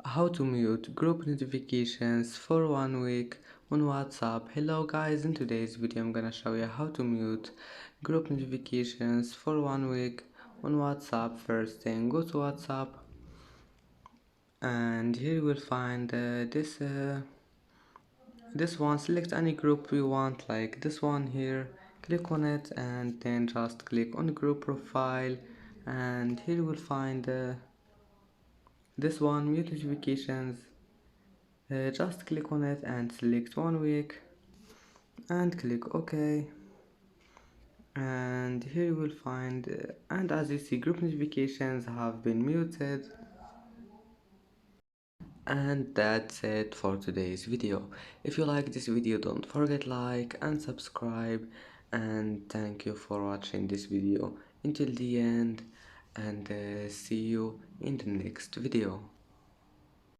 How to mute group notifications for 1 week on WhatsApp. Hello guys, in today's video I'm gonna show you how to mute group notifications for 1 week on WhatsApp. First thing, go to WhatsApp and here you will find this one. Select any group you want, like this one here, click on it and then just click on group profile, and here you will find this one, mute notifications. Just click on it and select 1 week and click OK, and here you will find and as you see, group notifications have been muted. And that's it for today's video. If you like this video, don't forget like and subscribe, and thank you for watching this video until the end, and see you in the next video.